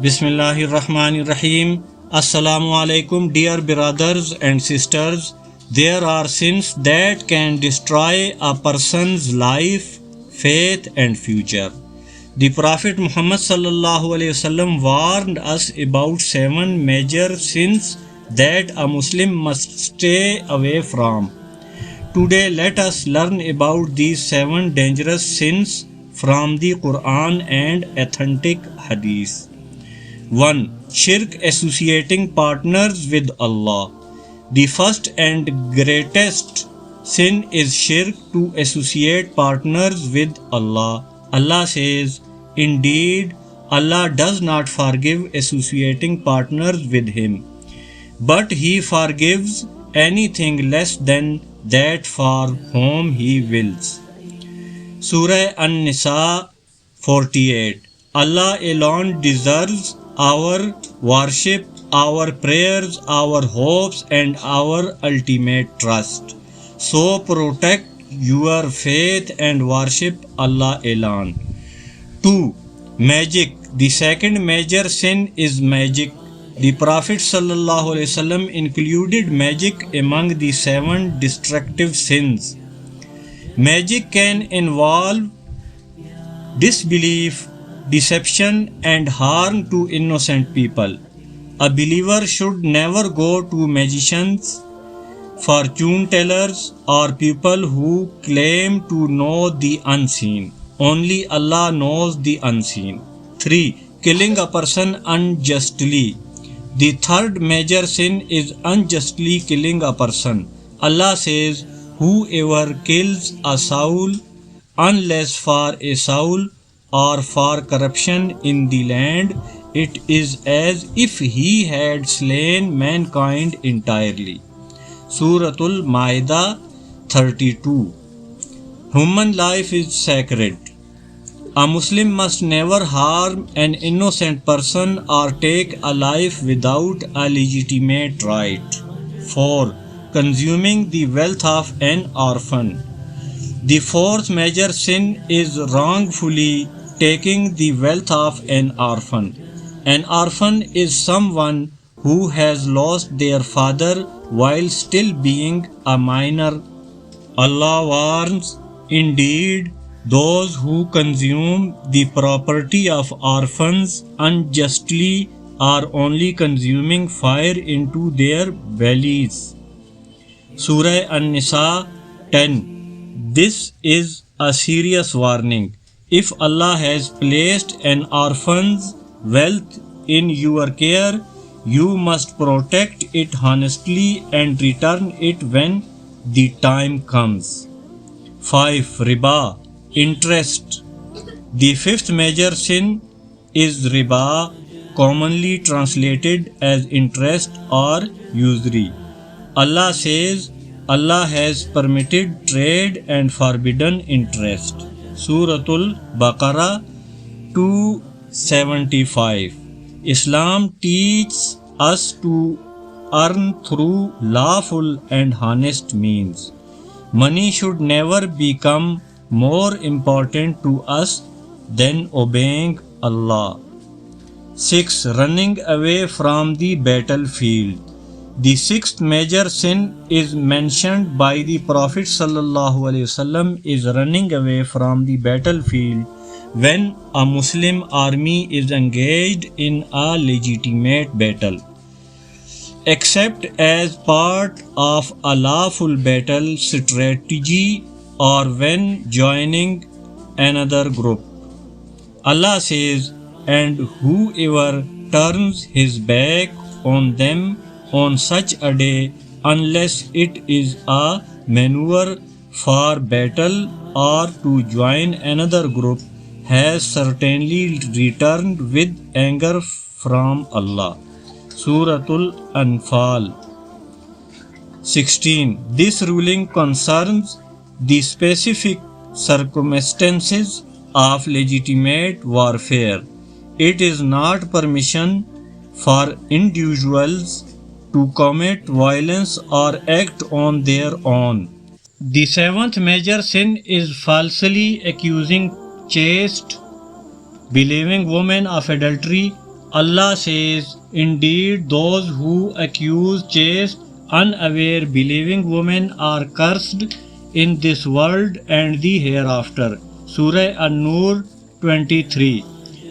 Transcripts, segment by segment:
Bismillahirrahmanirrahim. Assalamu alaikum, dear brothers and sisters. There are sins that can destroy a person's life, faith, and future. The Prophet Muhammad sallallahu alaihi wasallam warned us about 7 major sins that a Muslim must stay away from. Today, let us learn about these 7 dangerous sins from the Quran and authentic hadith. 1. Shirk, associating partners with Allah. The first and greatest sin is shirk, to associate partners with Allah. Allah says, "Indeed, Allah does not forgive associating partners with Him, but He forgives anything less than that for whom He wills." Surah An-Nisa 48. Allah alone deserves our worship, our prayers, our hopes, and our ultimate trust. So protect your faith and worship Allah alone. 2. Magic. The second major sin is magic. The Prophet ﷺ included magic among the 7 destructive sins. Magic can involve disbelief, deception, and harm to innocent people. A believer should never go to magicians, fortune tellers, or people who claim to know the unseen. Only Allah knows the unseen. 3. Killing a person unjustly. The third major sin is unjustly killing a person. Allah says, "Whoever kills a soul, unless for a soul or for corruption in the land, it is as if he had slain mankind entirely." Suratul Ma'idah 32. Human life is sacred. A Muslim must never harm an innocent person or take a life without a legitimate right. 4. Consuming the wealth of an orphan. The fourth major sin is wrongfully taking the wealth of an orphan. An orphan is someone who has lost their father while still being a minor. Allah warns, "Indeed, those who consume the property of orphans unjustly are only consuming fire into their bellies." Surah An-Nisa 10. This is a serious warning. If Allah has placed an orphan's wealth in your care, you must protect it honestly and return it when the time comes. 5. Riba, interest. The fifth major sin is riba, commonly translated as interest or usury. Allah says, Allah has permitted trade and forbidden interest. Suratul Baqarah 275. Islam teaches us to earn through lawful and honest means. Money should never become more important to us than obeying Allah. 6. Running away from the battlefield. The sixth major sin is mentioned by the Prophet ﷺ is running away from the battlefield when a Muslim army is engaged in a legitimate battle, except as part of a lawful battle strategy or when joining another group. Allah says, "And whoever turns his back on them on such a day, unless it is a maneuver for battle or to join another group, has certainly returned with anger from Allah." Suratul Anfal 16. This ruling concerns the specific circumstances of legitimate warfare. It is not permission for individuals to commit violence or act on their own. The seventh major sin is falsely accusing chaste, believing women of adultery Allah says, indeed those who accuse chaste, unaware believing women are cursed in this world and the hereafter. Surah An-Nur 23.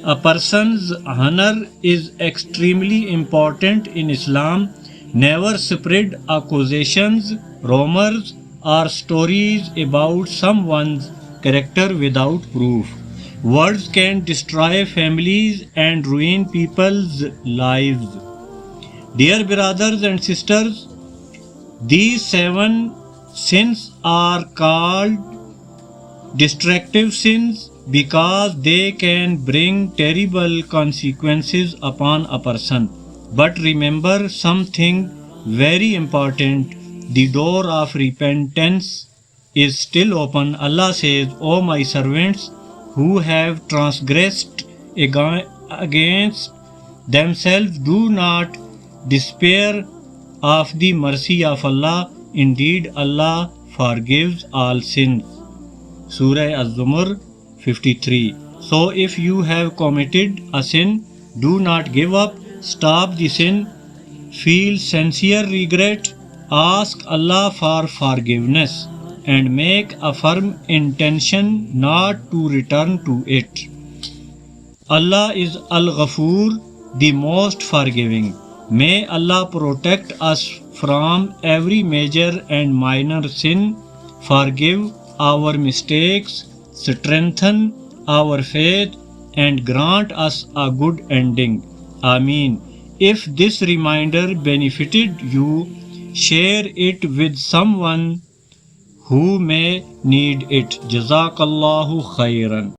A person's honor is extremely important in Islam. Never spread accusations, rumors, or stories about someone's character without proof. Words can destroy families and ruin people's lives. Dear brothers and sisters, these 7 sins are called destructive sins because they can bring terrible consequences upon a person. But remember something very important: the door of repentance is still open. Allah says, O my servants who have transgressed against themselves, do not despair of the mercy of Allah. Indeed, Allah forgives all sins. Surah Az-Zumar 53. So if you have committed a sin, do not give up. Stop the sin. Feel sincere regret. Ask Allah for forgiveness and make a firm intention not to return to it. Allah is Al-Ghafoor, the most forgiving. May Allah protect us from every major and minor sin, forgive our mistakes, strengthen our faith, and grant us a good ending. Ameen. If this reminder benefited you, share it with someone who may need it. Jazakallahu khairan.